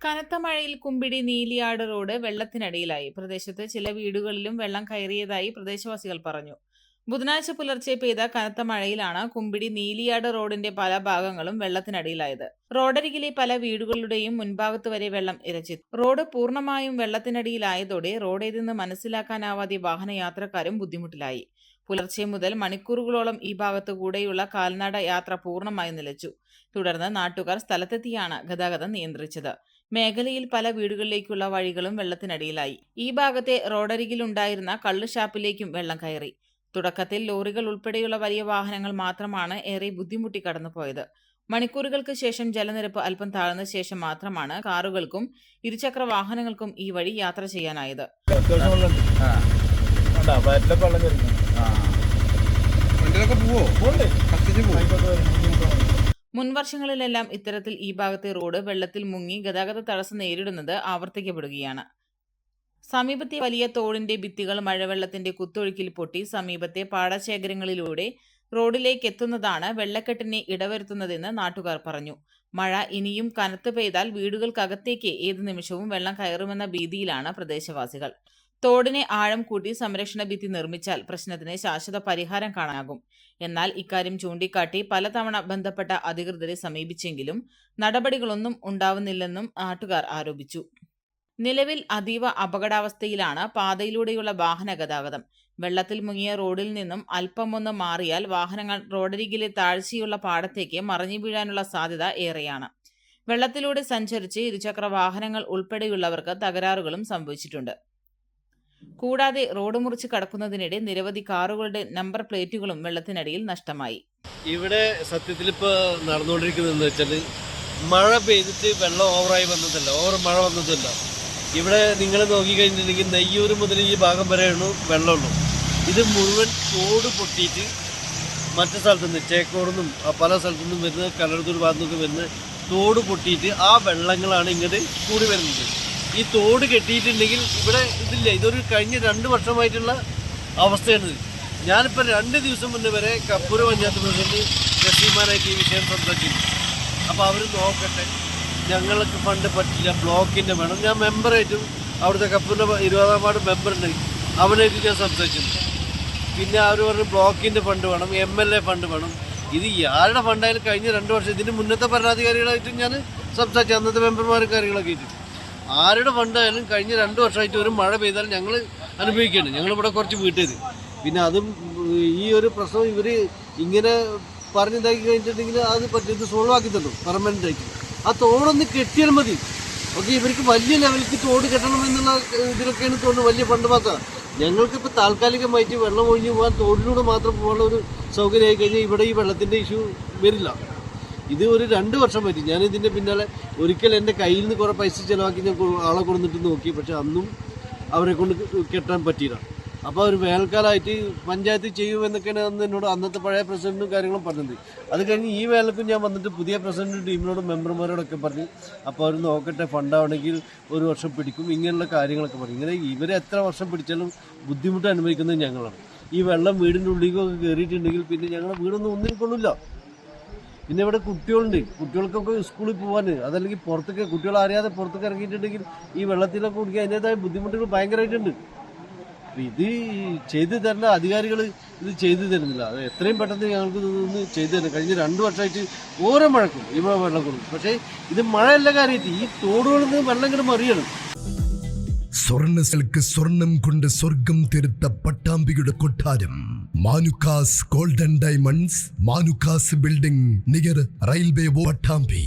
കനത്ത മഴയിൽ കുമ്പിടി നീലിയാട് റോഡ് വെള്ളത്തിനടിയിലായി. പ്രദേശത്ത് ചില വീടുകളിലും വെള്ളം കയറിയതായി പ്രദേശവാസികൾ പറഞ്ഞു. ബുധനാഴ്ച പുലർച്ചെ പെയ്ത കനത്ത മഴയിലാണ് കുമ്പിടി നീലിയാട് റോഡിന്റെ പല ഭാഗങ്ങളും വെള്ളത്തിനടിയിലായത്. റോഡരികിലെ പല വീടുകളുടെയും മുൻഭാഗത്ത് വരെ വെള്ളം ഇരച്ചു. റോഡ് പൂർണ്ണമായും വെള്ളത്തിനടിയിലായതോടെ റോഡേതെന്ന് മനസ്സിലാക്കാനാവാതെ വാഹനയാത്രക്കാരും ബുദ്ധിമുട്ടിലായി. പുലർച്ചെ മുതൽ മണിക്കൂറുകളോളം ഈ ഭാഗത്തു കൂടെയുള്ള കാൽനട യാത്ര പൂർണ്ണമായും നിലച്ചു. തുടർന്ന് നാട്ടുകാർ സ്ഥലത്തെത്തിയാണ് ഗതാഗതം നിയന്ത്രിച്ചത്. മേഖലയിൽ പല വീടുകളിലേക്കുള്ള വഴികളും വെള്ളത്തിനടിയിലായി. ഈ ഭാഗത്തെ റോഡരികിലുണ്ടായിരുന്ന കള്ളുഷാപ്പിലേക്കും വെള്ളം കയറി. തുടക്കത്തിൽ ലോറികൾ ഉൾപ്പെടെയുള്ള വലിയ വാഹനങ്ങൾ മാത്രമാണ് ഏറെ ബുദ്ധിമുട്ടി കടന്നുപോയത്. മണിക്കൂറുകൾക്ക് ശേഷം ജലനിരപ്പ് അല്പം താഴ്ന്ന ശേഷം മാത്രമാണ് കാറുകൾക്കും ഇരുചക്ര വാഹനങ്ങൾക്കും ഈ വഴി യാത്ര ചെയ്യാനായത്. മുൻവർഷങ്ങളിലെല്ലാം ഇത്തരത്തിൽ ഈ ഭാഗത്തെ റോഡ് വെള്ളത്തിൽ മുങ്ങി ഗതാഗത തടസ്സം നേരിടുന്നത് ആവർത്തിക്കപ്പെടുകയാണ്. സമീപത്തെ വലിയ തോടിന്റെ ഭിത്തികൾ മഴവെള്ളത്തിന്റെ കുത്തൊഴുക്കിൽ പൊട്ടി സമീപത്തെ പാടശേഖരങ്ങളിലൂടെ റോഡിലേക്ക് എത്തുന്നതാണ് വെള്ളക്കെട്ടിനെ ഇടവരുത്തുന്നതെന്ന് നാട്ടുകാർ പറഞ്ഞു. മഴ ഇനിയും കനത്ത് പെയ്താൽ വീടുകൾക്കകത്തേക്ക് ഏത് നിമിഷവും വെള്ളം കയറുമെന്ന ഭീതിയിലാണ് പ്രദേശവാസികൾ. തോടിനെ ആഴം കൂട്ടി സംരക്ഷണ ഭിത്തി നിർമ്മിച്ചാൽ പ്രശ്നത്തിന് ശാശ്വത പരിഹാരം കാണാനാകും. എന്നാൽ ഇക്കാര്യം ചൂണ്ടിക്കാട്ടി പലതവണ ബന്ധപ്പെട്ട അധികൃതരെ സമീപിച്ചെങ്കിലും നടപടികളൊന്നും ഉണ്ടാവുന്നില്ലെന്നും നാട്ടുകാർ ആരോപിച്ചു. നിലവിൽ അതീവ അപകടാവസ്ഥയിലാണ് പാതയിലൂടെയുള്ള വാഹന ഗതാഗതം. വെള്ളത്തിൽ മുങ്ങിയ റോഡിൽ നിന്നും അല്പമൊന്ന് മാറിയാൽ വാഹനങ്ങൾ റോഡരികിലെ താഴ്ചയുള്ള പാടത്തേക്ക് മറിഞ്ഞു വീഴാനുള്ള സാധ്യത ഏറെയാണ്. വെള്ളത്തിലൂടെ സഞ്ചരിച്ച് ഇരുചക്ര വാഹനങ്ങൾ ഉൾപ്പെടെയുള്ളവർക്ക് തകരാറുകളും സംഭവിച്ചിട്ടുണ്ട്. കൂടാതെ റോഡ് മുറിച്ച് കടക്കുന്നതിനിടെ നിരവധി കാറുകളുടെ നമ്പർ പ്ലേറ്റുകളും വെള്ളത്തിനടിയിൽ നഷ്ടമായി. ഇവിടെ സത്യത്തിൽ ഇപ്പോൾ നടന്നുകൊണ്ടിരിക്കുന്നതെന്ന് വെച്ചാൽ മഴ പെയ്തിട്ട് വെള്ളം ഓവറായി വന്നതല്ല, ഓവർ മഴ വന്നതല്ല. ഇവിടെ നിങ്ങൾ നോക്കിക്കഴിഞ്ഞിട്ടുണ്ടെങ്കിൽ നെയ്യൂർ മുതൽ ഈ ഭാഗം വരെയാണ് വെള്ളമുള്ളൂ. ഇത് മുഴുവൻ തോട് പൊട്ടിയിട്ട് മറ്റു സ്ഥലത്തുനിന്ന് ചേക്കോടുനിന്നും പല സ്ഥലത്തുനിന്നും വരുന്ന കലർത്തൂർ ഭാഗത്തുനിന്നൊക്കെ വരുന്ന തോട് പൊട്ടിയിട്ട് ആ വെള്ളങ്ങളാണ് ഇങ്ങോട്ട് കൂടി വരുന്നത്. ഈ തോട് കെട്ടിയിട്ടുണ്ടെങ്കിൽ ഇവിടെ ഇതില്ല. ഇതൊരു കഴിഞ്ഞ 2 വർഷമായിട്ടുള്ള അവസ്ഥയാണ്. ഞാനിപ്പോൾ 2 ദിവസം മുന്നേ വരെ കപ്പൂർ പഞ്ചായത്ത് പ്രസിഡന്റ് ജസീമാനായിട്ട് ഈ വിഷയം സംസാരിച്ചിരുന്നു. അപ്പോൾ അവർ നോക്കട്ടെ, ഞങ്ങൾക്ക് ഫണ്ട് പറ്റില്ല, ബ്ലോക്കിൻ്റെ വേണം. ഞാൻ മെമ്പറായിട്ടും അവിടുത്തെ കപ്പൂരിൻ്റെ 20-ാം വാർഡ് മെമ്പറുണ്ട്, അവനായിട്ട് ഞാൻ സംസാരിച്ചിരുന്നു. പിന്നെ അവർ പറഞ്ഞു ബ്ലോക്കിൻ്റെ ഫണ്ട് വേണം, MLA ഫണ്ട് വേണം. ഇത് ആരുടെ ഫണ്ടായാലും കഴിഞ്ഞ 2 വർഷം ഇതിന് മുന്നത്തെ ഭരണാധികാരികളായിട്ടും ഞാൻ സംസാരിച്ചു, അന്നത്തെ മെമ്പർമാരും കാര്യങ്ങളൊക്കെ ആയിട്ട്. ആരുടെ ഫണ്ടായാലും കഴിഞ്ഞ 2 വർഷമായിട്ട് ഒരു മഴ പെയ്താൽ ഞങ്ങൾ അനുഭവിക്കുകയാണ്. ഞങ്ങളിവിടെ കുറച്ച് വീട്ടിൽ പിന്നെ അതും ഈ ഒരു പ്രശ്നം ഇവർ ഇങ്ങനെ പറഞ്ഞിതാക്കി കഴിഞ്ഞിട്ടുണ്ടെങ്കിൽ അത് പറ്റും സോൾവ് ആക്കി തന്നു പെർമനൻ്റ് ആയിട്ട്. ആ തോടൊന്ന് കെട്ടിയാൽ മതി. ഓക്കെ, ഇവർക്ക് വലിയ ലെവലിലേക്ക് തോട് കെട്ടണം എന്നുള്ള ഇതിലൊക്കെയാണ് തോന്നുന്നു വലിയ ഫണ്ട് മാത്രം. ഞങ്ങൾക്കിപ്പോൾ താൽക്കാലികമായിട്ട് വെള്ളം ഒഴിഞ്ഞു പോകാൻ തോടിലൂടെ മാത്രം പോകാനുള്ള ഒരു സൗകര്യമായി കഴിഞ്ഞാൽ ഇവിടെ ഈ വെള്ളത്തിൻ്റെ ഇഷ്യൂ വരില്ല. ഇത് ഒരു 2 വർഷം പറ്റി. ഞാനിതിൻ്റെ പിന്നാലെ ഒരിക്കൽ എൻ്റെ കയ്യിൽ നിന്ന് കുറേ പൈസ ചിലവാക്കി ഞാൻ ആളെ കൊടുത്തിട്ട് നോക്കി. പക്ഷെ അന്നും അവരെ കൊണ്ട് കെട്ടാൻ പറ്റിയില്ല. അപ്പോൾ അവർ വേനൽക്കാലമായിട്ട് പഞ്ചായത്ത് ചെയ്യുമെന്നൊക്കെയാണ് എന്നോട് അന്നത്തെ പഴയ പ്രസിഡന്റും കാര്യങ്ങളും പറഞ്ഞത്. അത് കഴിഞ്ഞ് ഈ വേനൽക്കും ഞാൻ വന്നിട്ട് പുതിയ പ്രസിഡന്റ് ടീമിനോടും മെമ്പർമാരോടൊക്കെ പറഞ്ഞു. അപ്പോൾ അവർ നോക്കട്ടെ, ഫണ്ടാവണമെങ്കിൽ 1 വർഷം പിടിക്കും, ഇങ്ങനെയുള്ള കാര്യങ്ങളൊക്കെ പറയും. ഇങ്ങനെ ഇവരെ എത്ര വർഷം പിടിച്ചാലും ബുദ്ധിമുട്ട് അനുഭവിക്കുന്നത് ഞങ്ങളാണ്. ഈ വെള്ളം വീടിൻ്റെ ഉള്ളിലേക്കൊക്കെ കയറിയിട്ടുണ്ടെങ്കിൽ പിന്നെ ഞങ്ങളുടെ വീടൊന്നും ഒന്നിനും കൊള്ളില്ല. പിന്നെ ഇവിടെ കുട്ടികളുണ്ട്, കുട്ടികൾക്കൊക്കെ സ്കൂളിൽ പോകാൻ, അതല്ലെങ്കിൽ പുറത്തൊക്കെ കുട്ടികൾ അറിയാതെ പുറത്തൊക്കെ ഇറങ്ങിയിട്ടുണ്ടെങ്കിൽ ഈ വെള്ളത്തിലൊക്കെ കുടിക്കാൻ അതിൻ്റെതായ ബുദ്ധിമുട്ടുകൾ ഭയങ്കരമായിട്ടുണ്ട്. ഇത് ചെയ്തു തരേണ്ട അധികാരികൾ ഇത് ചെയ്തു തരുന്നില്ല. അത് എത്രയും പെട്ടെന്ന് ഞങ്ങൾക്ക് ഇതൊന്ന് ചെയ്തു തരണം. കഴിഞ്ഞ 2 വർഷമായിട്ട് ഓരോ മഴക്കും ഇവിടെ വെള്ളം കൊടുക്കും. പക്ഷേ ഇത് മഴയല്ല കാര്യമായിട്ട് ഈ തോടുകളിൽ നിന്ന് വെള്ളം ഇങ്ങനെ മറിയണം. സ്വർണ്ണ സ്വർണം കൊണ്ട് സ്വർഗം തീർത്ത പട്ടാമ്പിയുടെ കൊട്ടാരം Manukkas golden diamonds, Manukkas building near railway Pattambi.